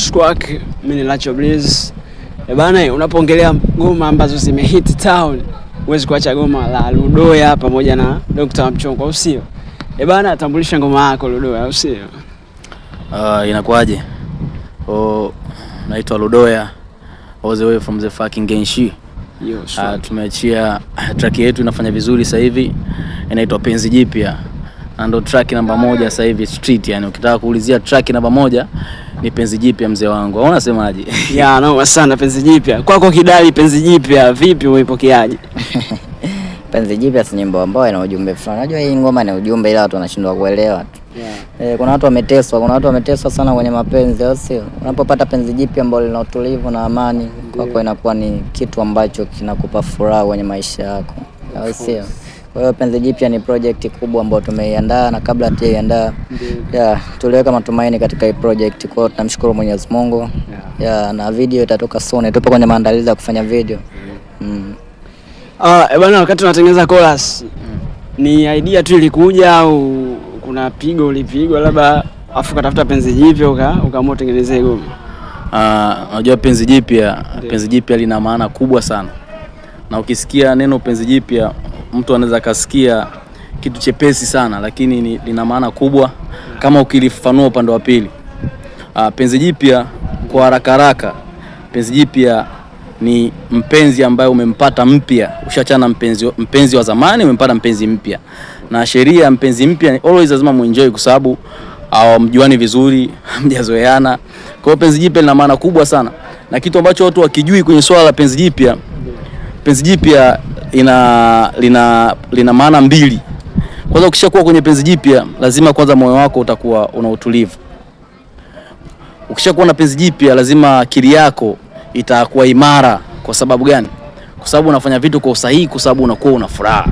Squawk, mimi ni Lacho Blaze. Bana, unapoongelea ngoma ambazo zimehit town, huwezi kuacha goma la Ludoya pamoja na Dr. Mchongo, au sio? Bana, tambulisha ngoma yako Ludoya, au sio? Inakuaje? Naitwa Ludoya, all the way from the fucking Genshi. Tumeachia track yetu inafanya vizuri sasa hivi, inaitwa Penzi Jipya. Ndio track namba 1 sasa hivi street, yani ukitaka kuulizia track namba 1 ni Penzi Jipya mzee wangu. Unasemaje? Ya, no sana Penzi Jipya. Kwako Kidali, Penzi Jipya vipi, umeipokeaje? Penzi Jipya si nyimbo ambayo ina ujumbe fulani. Unajua hii ngoma ni ujumbe, ila watu wanashindwa kuelewa tu. Kuna watu wameteswa sana kwenye mapenzi, au sio? Unapopata penzi jipya ambalo lina utulivu na amani, kwako inakuwa ni kitu ambacho kinakupa furaha kwenye maisha yako, au sio? Kwa hiyo Penzi Jipya ni project kubwa ambayo tumeiandaa, na kabla hatuiandaa tuliweka matumaini katika hii project. Kwa hiyo tunamshukuru Mwenyezi Mungu. Na video itatoka soon. Tupo kwenye maandalizi ya kufanya video. Bwana, wakati tunatengeneza chorus, ni idea tu ilikuja au kuna pigo ulipigwa labda afu katafuta Penzi Jipya ukaamua tengenezee ngoma? Unajua Penzi Jipya lina maana kubwa sana. Na ukisikia neno Penzi Jipya, mtu anaweza kasikia kitu chepesi sana, lakini lina maana kubwa kama ukilifanua upande wa pili. Penzi Jipya kwa haraka, Penzi Jipya ni mpenzi ambaye umempata mpya, ushachana mpenzi wa zamani, umempata mpenzi mpya. Na sheria ya mpenzi mpya ni always lazima muenjoy, kwa sababu mjuani vizuri, mjazoeana. Kwa hiyo Penzi Jipya lina maana kubwa sana. Na kitu ambacho watu wakijui kwenye swala la Penzi Jipya, Penzi Jipya lina maana mbili. Kwanza, ukishakuwa kwenye Penzi Jipya lazima kwanza moyo wako utakuwa una utulivu. Ukishakuwa na Penzi Jipya lazima akili yako itakuwa imara. Kwa sababu gani? Kwa sababu unafanya vitu kwa usahihi, kwa sababu unakuwa una furaha.